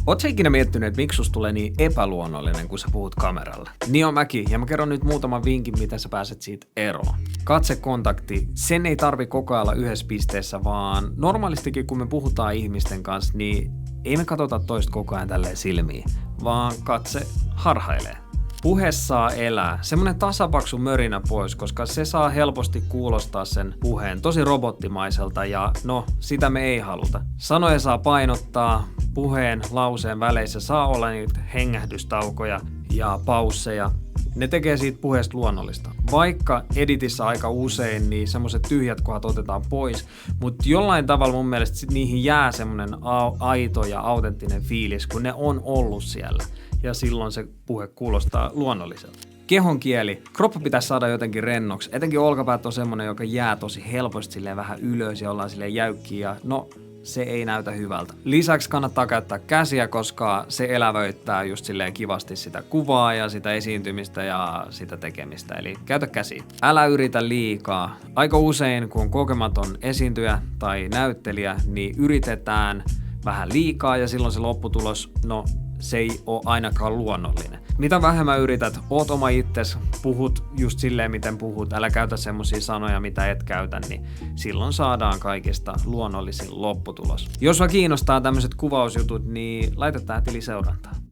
Oot sä ikinä miettinyt, että miksi susta tulee niin epäluonnollinen, kun sä puhut kameralle? Niin on mäkin, ja mä kerron nyt muutaman vinkin, miten sä pääset siitä eroon. Katsekontakti, sen ei tarvi koko ajan yhdessä pisteessä, vaan normaalistikin kun me puhutaan ihmisten kanssa, niin ei me katsota toista koko ajan tälleen silmiin, vaan katse harhailee. Puhe saa elää. Semmoinen tasapaksu mörinä pois, koska se saa helposti kuulostaa sen puheen tosi robottimaiselta ja no, sitä me ei haluta. Sanoja saa painottaa, puheen, lauseen väleissä saa olla niitä hengähdystaukoja ja pausseja. Ne tekee siitä puheesta luonnollista. Vaikka editissä aika usein niin semmoiset tyhjät kohdat otetaan pois, mutta jollain tavalla mun mielestä niihin jää semmoinen aito ja autenttinen fiilis, kun ne on ollut siellä. Ja silloin se puhe kuulostaa luonnolliselta. Kehon kieli. Kroppa pitäisi saada jotenkin rennoksi. Etenkin olkapäät on semmoinen, joka jää tosi helposti silleen vähän ylös ja ollaan silleen jäykkiä. No, se ei näytä hyvältä. Lisäksi kannattaa käyttää käsiä, koska se elävöittää just silleen kivasti sitä kuvaa ja sitä esiintymistä ja sitä tekemistä. Eli käytä käsiä. Älä yritä liikaa. Aika usein, kun on kokematon esiintyjä tai näyttelijä, niin yritetään vähän liikaa ja silloin se lopputulos, no se ei ole ainakaan luonnollinen. Mitä vähemmän yrität, oot oma itses, puhut just silleen miten puhut, älä käytä semmosia sanoja mitä et käytä, niin silloin saadaan kaikista luonnollisin lopputulos. Jos sua kiinnostaa tämmöiset kuvausjutut, niin laita tää tili seurantaan.